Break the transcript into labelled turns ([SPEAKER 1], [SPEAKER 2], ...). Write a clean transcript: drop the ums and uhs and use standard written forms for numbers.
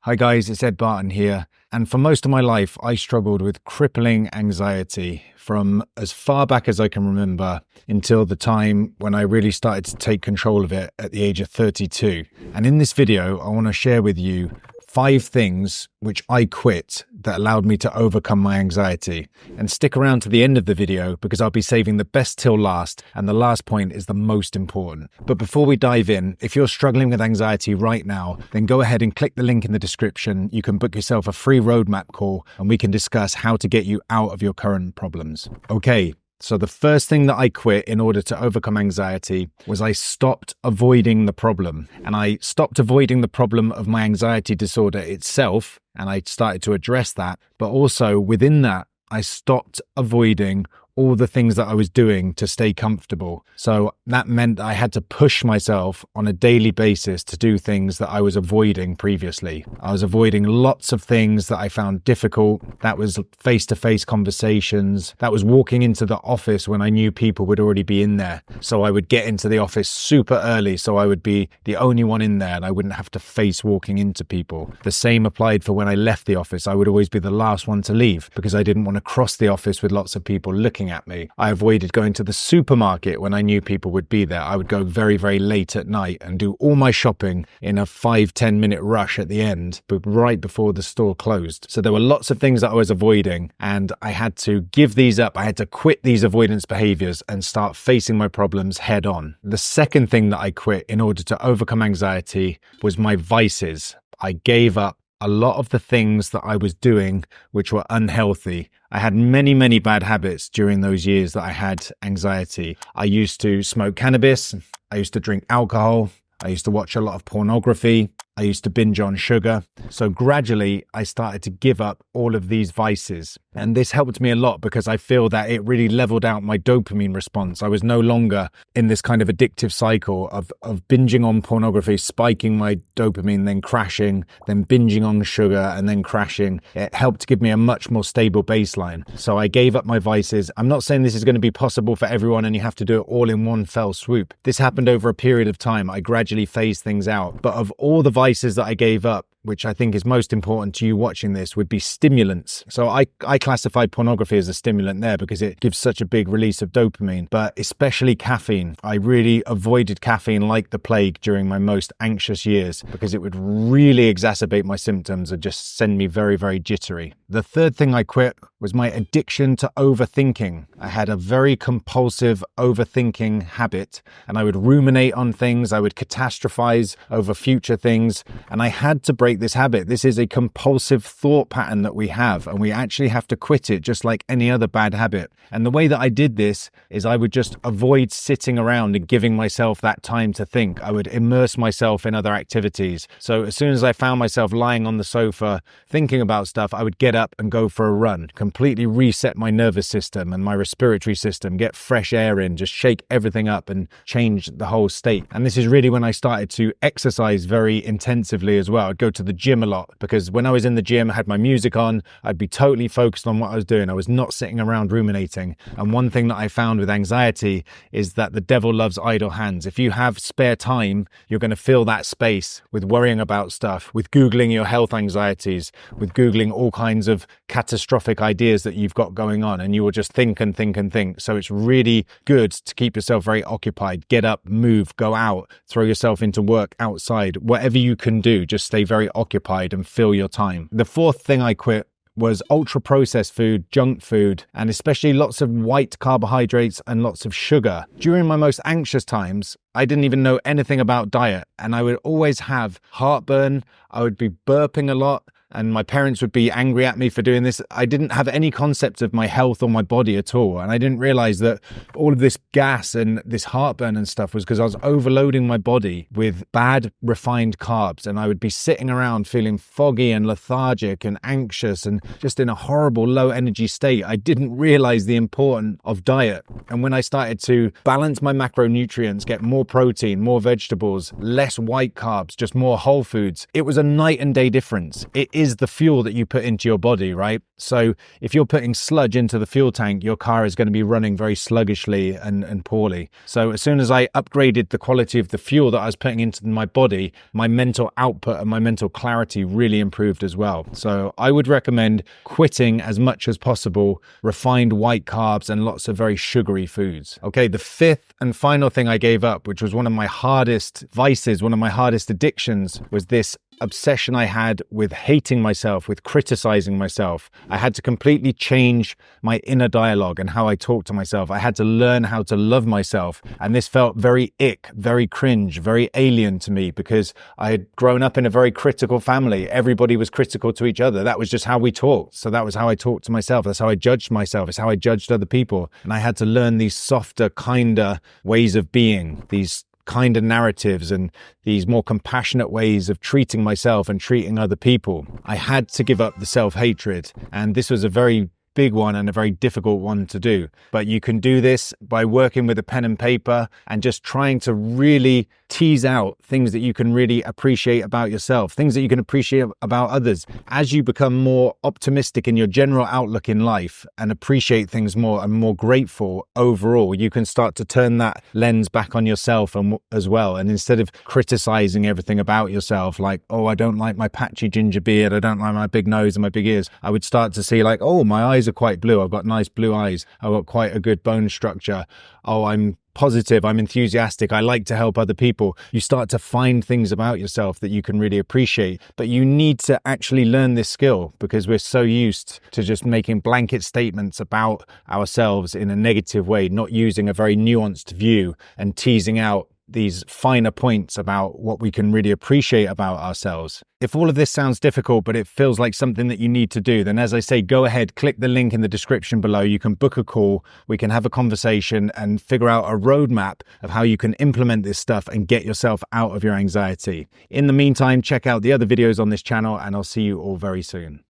[SPEAKER 1] Hi guys, it's Ed Barton here, and for most of my life I struggled with crippling anxiety from as far back as I can remember until the time when I really started to take control of it at the age of 32. And in this video I want to share with you 5 things which I quit that allowed me to overcome my anxiety. And stick around to the end of the video because I'll be saving the best till last, and the last point is the most important. But before we dive in, if you're struggling with anxiety right now, then go ahead and click the link in the description. You can book yourself a free roadmap call and we can discuss how to get you out of your current problems. Okay. So the first thing that I quit in order to overcome anxiety was I stopped avoiding the problem. And I stopped avoiding the problem of my anxiety disorder itself, and I started to address that. But also within that, I stopped avoiding all the things that I was doing to stay comfortable. So that meant I had to push myself on a daily basis to do things that I was avoiding previously. I was avoiding lots of things that I found difficult. That was face-to-face conversations. That was walking into the office when I knew people would already be in there. So I would get into the office super early so I would be the only one in there and I wouldn't have to face walking into people. The same applied for when I left the office. I would always be the last one to leave because I didn't want to cross the office with lots of people looking at me. I avoided going to the supermarket when I knew people would be there. I would go very, very late at night and do all my shopping in a 5-10 minute rush at the end, but right before the store closed. So there were lots of things that I was avoiding and I had to give these up. I had to quit these avoidance behaviors and start facing my problems head on. The second thing that I quit in order to overcome anxiety was my vices. I gave up a lot of the things that I was doing which were unhealthy. I had many, many bad habits during those years that I had anxiety. I used to smoke cannabis. I used to drink alcohol. I used to watch a lot of pornography. I used to binge on sugar. So gradually I started to give up all of these vices. And this helped me a lot because I feel that it really leveled out my dopamine response. I was no longer in this kind of addictive cycle of binging on pornography, spiking my dopamine, then crashing, then binging on sugar and then crashing. It helped give me a much more stable baseline. So I gave up my vices. I'm not saying this is going to be possible for everyone and you have to do it all in one fell swoop. This happened over a period of time. I gradually phased things out. But of all the vices that I gave up, which I think is most important to you watching this, would be stimulants. So I classify pornography as a stimulant there because it gives such a big release of dopamine, but especially caffeine. I really avoided caffeine like the plague during my most anxious years because it would really exacerbate my symptoms and just send me very, very jittery. The third thing I quit was my addiction to overthinking. I had a very compulsive overthinking habit and I would ruminate on things. I would catastrophize over future things and I had to break this habit. This is a compulsive thought pattern that we have and we actually have to quit it just like any other bad habit. And the way that I did this is I would just avoid sitting around and giving myself that time to think. I would immerse myself in other activities. So as soon as I found myself lying on the sofa thinking about stuff, I would get up and go for a run, completely reset my nervous system and my respiratory system, get fresh air in, just shake everything up and change the whole state. And this is really when I started to exercise very intensively as well. I'd go to the gym a lot because when I was in the gym, I had my music on, I'd be totally focused on what I was doing. I was not sitting around ruminating. And one thing that I found with anxiety is that the devil loves idle hands. If you have spare time, you're going to fill that space with worrying about stuff, with Googling your health anxieties, with Googling all kinds of catastrophic ideas that you've got going on, and you will just think and think and think. So it's really good to keep yourself very occupied. Get up, move, go out, throw yourself into work outside, whatever you can do, just stay very occupied and fill your time. The fourth thing I quit was ultra-processed food, junk food, and especially lots of white carbohydrates and lots of sugar. During my most anxious times, I didn't even know anything about diet, and I would always have heartburn. I would be burping a lot, and my parents would be angry at me for doing this. I didn't have any concept of my health or my body at all. And I didn't realize that all of this gas and this heartburn and stuff was because I was overloading my body with bad refined carbs. And I would be sitting around feeling foggy and lethargic and anxious and just in a horrible low energy state. I didn't realize the importance of diet. And when I started to balance my macronutrients, get more protein, more vegetables, less white carbs, just more whole foods, it was a night and day difference. It is the fuel that you put into your body, right? So if you're putting sludge into the fuel tank, your car is going to be running very sluggishly and poorly. So as soon as I upgraded the quality of the fuel that I was putting into my body, my mental output and my mental clarity really improved as well. So I would recommend quitting as much as possible refined white carbs and lots of very sugary foods. Okay, the fifth and final thing I gave up, which was one of my hardest vices, one of my hardest addictions, was this obsession I had with hating myself, with criticizing myself. I had to completely change my inner dialogue and how I talk to myself. I had to learn how to love myself. And this felt very ick, very cringe, very alien to me because I had grown up in a very critical family. Everybody was critical to each other. That was just how we talked. So that was how I talked to myself. That's how I judged myself. It's how I judged other people. And I had to learn these softer, kinder ways of being, these kinder narratives and these more compassionate ways of treating myself and treating other people. I had to give up the self-hatred, and this was a very big one and a very difficult one to do. But you can do this by working with a pen and paper and just trying to really tease out things that you can really appreciate about yourself, things that you can appreciate about others. As you become more optimistic in your general outlook in life and appreciate things more and more grateful overall, you can start to turn that lens back on yourself as well. And instead of criticizing everything about yourself, like, oh, I don't like my patchy ginger beard, I don't like my big nose and my big ears, I would start to see like, oh, my eyes are quite blue, I've got nice blue eyes, I've got quite a good bone structure, oh, I'm positive, I'm enthusiastic, I like to help other people. You start to find things about yourself that you can really appreciate, but you need to actually learn this skill because we're so used to just making blanket statements about ourselves in a negative way, not using a very nuanced view and teasing out these finer points about what we can really appreciate about ourselves. If all of this sounds difficult, but it feels like something that you need to do, then as I say, go ahead, click the link in the description below. You can book a call, we can have a conversation and figure out a roadmap of how you can implement this stuff and get yourself out of your anxiety. In the meantime, check out the other videos on this channel and I'll see you all very soon.